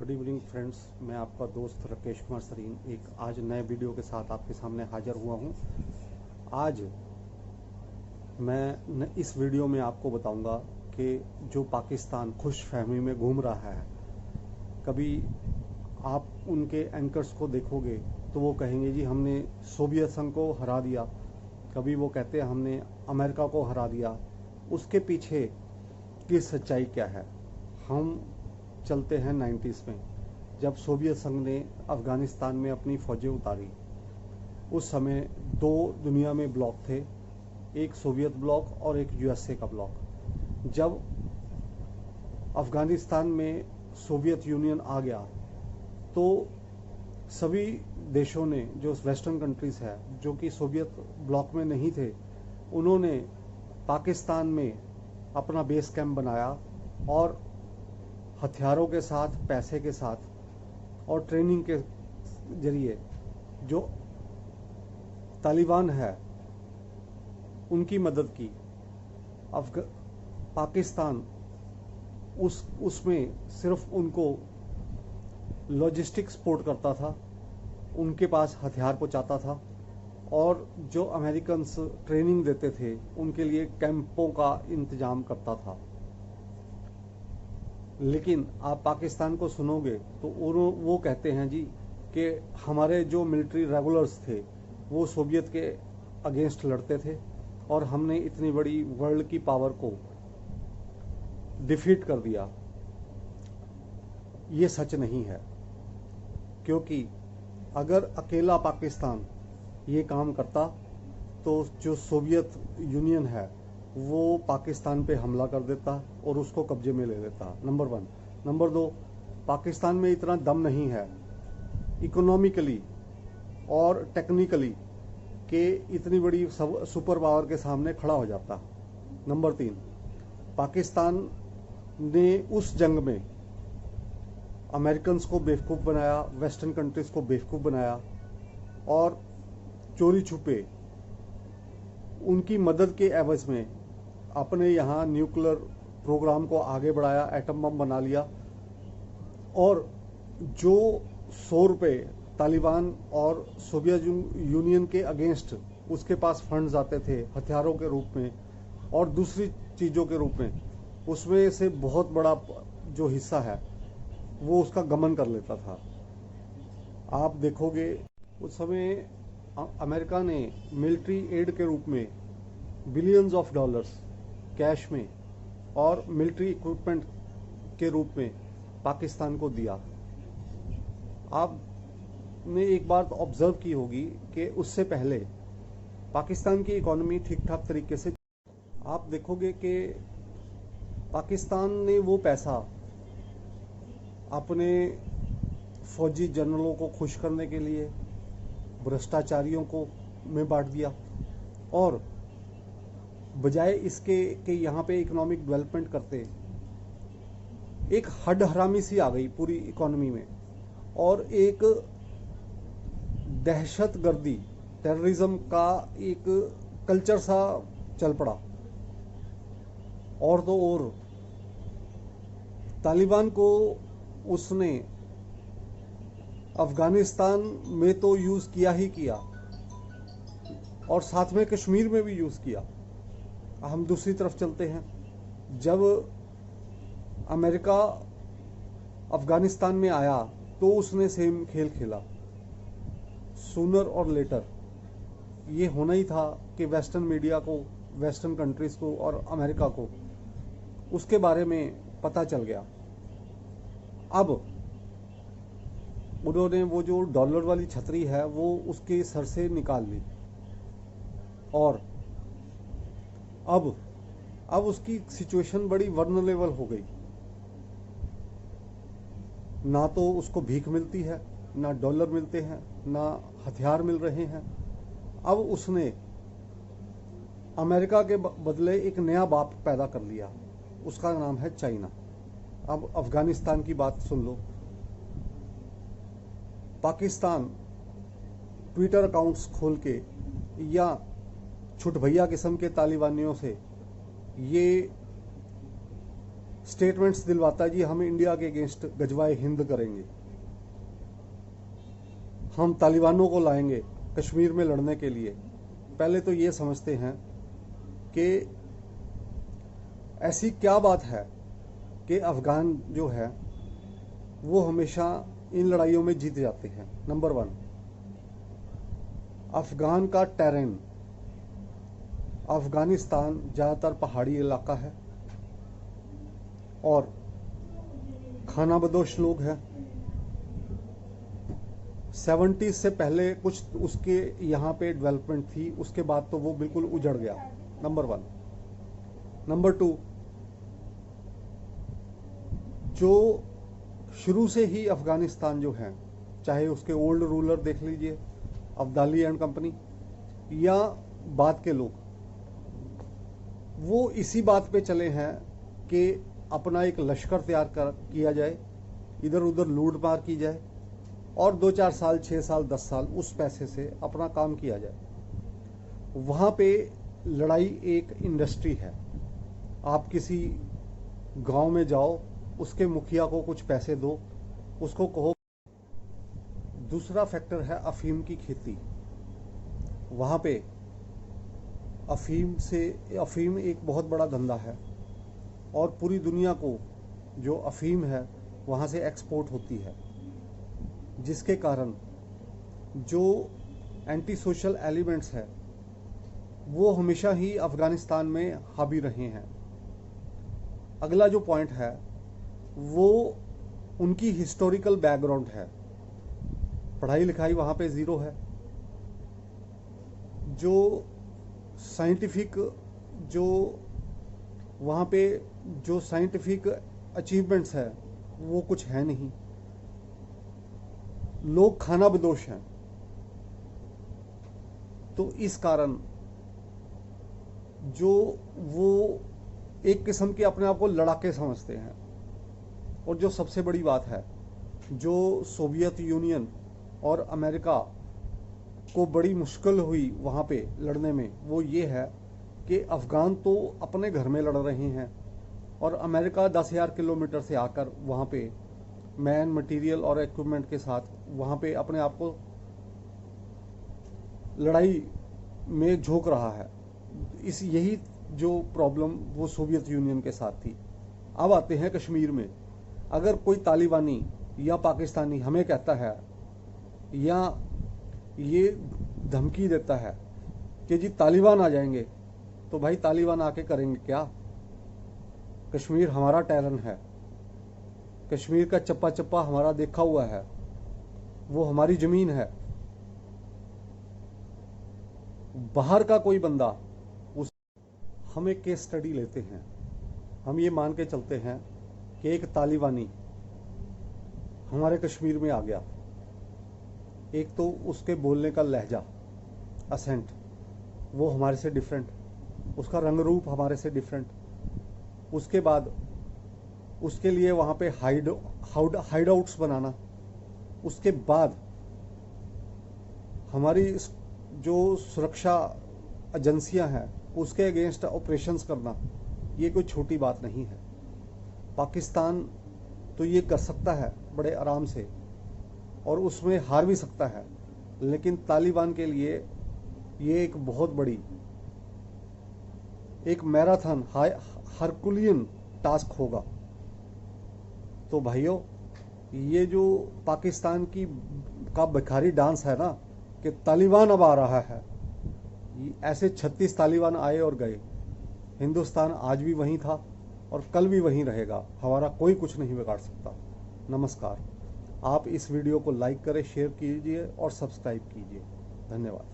Good evening friends, मैं आपका दोस्त राकेश कुमार सरीन एक आज नए वीडियो के साथ आपके सामने हाजिर हुआ हूं। आज मैं इस वीडियो में आपको बताऊंगा कि जो पाकिस्तान खुश फहमी में घूम रहा है, कभी आप उनके एंकर्स को देखोगे तो वो कहेंगे जी हमने सोवियत संघ को हरा दिया, कभी वो कहते हैं हमने अमेरिका को हरा दिया। उसके पीछे की सच्चाई क्या है? हम चलते हैं 90s में, जब सोवियत संघ ने अफगानिस्तान में अपनी फौजें उतारी। उस समय दो दुनिया में ब्लॉक थे, एक सोवियत ब्लॉक और एक यूएसए का ब्लॉक। जब अफगानिस्तान में सोवियत यूनियन आ गया तो सभी देशों ने, जो वेस्टर्न कंट्रीज है जो कि सोवियत ब्लॉक में नहीं थे, उन्होंने पाकिस्तान में अपना बेस कैंप बनाया और हथियारों के साथ, पैसे के साथ और ट्रेनिंग के जरिए जो तालिबान है उनकी मदद की। पाकिस्तान उसमें सिर्फ उनको लॉजिस्टिक सपोर्ट करता था, उनके पास हथियार पहुंचाता था और जो अमेरिकन्स ट्रेनिंग देते थे उनके लिए कैंपों का इंतजाम करता था। लेकिन आप पाकिस्तान को सुनोगे तो वो कहते हैं जी कि हमारे जो मिलिट्री रेगुलर्स थे वो सोवियत के अगेंस्ट लड़ते थे और हमने इतनी बड़ी वर्ल्ड की पावर को डिफीट कर दिया। ये सच नहीं है, क्योंकि अगर अकेला पाकिस्तान ये काम करता तो जो सोवियत यूनियन है वो पाकिस्तान पे हमला कर देता और उसको कब्जे में ले लेता, नंबर 1। नंबर 2, पाकिस्तान में इतना दम नहीं है इकोनॉमिकली और टेक्निकली कि इतनी बड़ी सुपर पावर के सामने खड़ा हो जाता। नंबर 3, पाकिस्तान ने उस जंग में अमेरिकन्स को बेवकूफ़ बनाया, वेस्टर्न कंट्रीज को बेवकूफ़ बनाया और चोरी छुपे उनकी मदद के एवज में अपने यहाँ न्यूक्लियर प्रोग्राम को आगे बढ़ाया, एटम बम बना लिया। और जो 100 रुपये तालिबान और सोवियत यूनियन के अगेंस्ट उसके पास फंड्स आते थे हथियारों के रूप में और दूसरी चीज़ों के रूप में, उसमें से बहुत बड़ा जो हिस्सा है वो उसका गमन कर लेता था। आप देखोगे उस समय अमेरिका ने मिलिट्री एड के रूप में बिलियंस ऑफ डॉलर्स कैश में और मिलिट्री इक्विपमेंट के रूप में पाकिस्तान को दिया। आपने एक बात ऑब्जर्व की होगी कि उससे पहले पाकिस्तान की इकोनॉमी ठीक ठाक तरीके से, आप देखोगे कि पाकिस्तान ने वो पैसा अपने फौजी जनरलों को खुश करने के लिए भ्रष्टाचारियों को में बांट दिया और बजाय इसके कि यहाँ पे इकोनॉमिक डेवलपमेंट करते, एक हड हरामी सी आ गई पूरी इकोनॉमी में और एक दहशत गर्दी, टेररिज्म का एक कल्चर सा चल पड़ा। और तो और तालिबान को उसने अफगानिस्तान में तो यूज किया ही किया और साथ में कश्मीर में भी यूज किया। हम दूसरी तरफ चलते हैं, जब अमेरिका अफगानिस्तान में आया तो उसने सेम खेल खेला। सूनर और लेटर ये होना ही था कि वेस्टर्न मीडिया को, वेस्टर्न कंट्रीज को और अमेरिका को उसके बारे में पता चल गया। अब उन्होंने वो जो डॉलर वाली छतरी है वो उसके सर से निकाल ली और अब उसकी सिचुएशन बड़ी वर्नरेबल हो गई। ना तो उसको भीख मिलती है, ना डॉलर मिलते हैं, ना हथियार मिल रहे हैं। अब उसने अमेरिका के बदले एक नया बाप पैदा कर लिया, उसका नाम है चाइना। अब अफगानिस्तान की बात सुन लो। पाकिस्तान ट्विटर अकाउंट्स खोल के या छुट भैया किस्म के तालिबानियों से ये स्टेटमेंट्स दिलवाता है जी हम इंडिया के अगेंस्ट गजवाए हिंद करेंगे, हम तालिबानों को लाएंगे कश्मीर में लड़ने के लिए। पहले तो ये समझते हैं कि ऐसी क्या बात है कि अफगान जो है वो हमेशा इन लड़ाइयों में जीत जाते हैं। नंबर 1, अफगान का टेरेन, अफगानिस्तान ज़्यादातर पहाड़ी इलाका है और खानाबदोश लोग हैं। 70 से पहले कुछ उसके यहाँ पे डेवलपमेंट थी, उसके बाद तो वो बिल्कुल उजड़ गया। नंबर 1। नंबर 2, जो शुरू से ही अफगानिस्तान जो है, चाहे उसके ओल्ड रूलर देख लीजिए अब्दाली एंड कंपनी या बाद के लोग, वो इसी बात पे चले हैं कि अपना एक लश्कर तैयार किया जाए, इधर उधर लूट मार की जाए और 2-4 साल 6 साल 10 साल उस पैसे से अपना काम किया जाए। वहाँ पे लड़ाई एक इंडस्ट्री है। आप किसी गांव में जाओ, उसके मुखिया को कुछ पैसे दो, उसको कहो। दूसरा फैक्टर है अफीम की खेती। वहाँ पे अफीम एक बहुत बड़ा धंधा है और पूरी दुनिया को जो अफीम है वहाँ से एक्सपोर्ट होती है, जिसके कारण जो एंटी सोशल एलिमेंट्स है वो हमेशा ही अफगानिस्तान में हावी रहे हैं। अगला जो पॉइंट है वो उनकी हिस्टोरिकल बैकग्राउंड है। पढ़ाई लिखाई वहाँ पे ज़ीरो है। जो साइंटिफिक जो वहाँ पे जो साइंटिफिक अचीवमेंट्स है वो कुछ है नहीं। लोग खाना बदोश हैं। तो इस कारण जो वो एक किस्म के अपने आप को लड़ाके समझते हैं। और जो सबसे बड़ी बात है, जो सोवियत यूनियन और अमेरिका को बड़ी मुश्किल हुई वहाँ पे लड़ने में, वो ये है कि अफगान तो अपने घर में लड़ रहे हैं और अमेरिका 10,000 किलोमीटर से आकर वहाँ पे मैन मटेरियल और इक्विपमेंट के साथ वहाँ पे अपने आप को लड़ाई में झोंक रहा है। यही जो प्रॉब्लम वो सोवियत यूनियन के साथ थी। अब आते हैं कश्मीर में। अगर कोई तालिबानी या पाकिस्तानी हमें कहता है या ये धमकी देता है कि जी तालिबान आ जाएंगे, तो भाई तालिबान आके करेंगे क्या? कश्मीर हमारा टैलेंट है, कश्मीर का चप्पा चप्पा हमारा देखा हुआ है, वो हमारी जमीन है। बाहर का कोई बंदा हम एक केस स्टडी लेते हैं। हम ये मान के चलते हैं कि एक तालिबानी हमारे कश्मीर में आ गया। एक तो उसके बोलने का लहजा, असेंट, वो हमारे से डिफरेंट, उसका रंग रूप हमारे से डिफरेंट। उसके बाद उसके लिए वहाँ पे हाइड आउट्स बनाना, उसके बाद हमारी जो सुरक्षा एजेंसियां हैं उसके अगेंस्ट ऑपरेशंस करना, ये कोई छोटी बात नहीं है। पाकिस्तान तो ये कर सकता है बड़े आराम से और उसमें हार भी सकता है, लेकिन तालिबान के लिए ये एक बहुत बड़ी एक मैराथन हरकुलियन टास्क होगा। तो भाइयों, ये जो पाकिस्तान का भिखारी डांस है ना कि तालिबान अब आ रहा है, ऐसे 36 तालिबान आए और गए। हिंदुस्तान आज भी वहीं था और कल भी वहीं रहेगा। हमारा कोई कुछ नहीं बिगाड़ सकता। नमस्कार। आप इस वीडियो को लाइक करें, शेयर कीजिए और सब्सक्राइब कीजिए। धन्यवाद।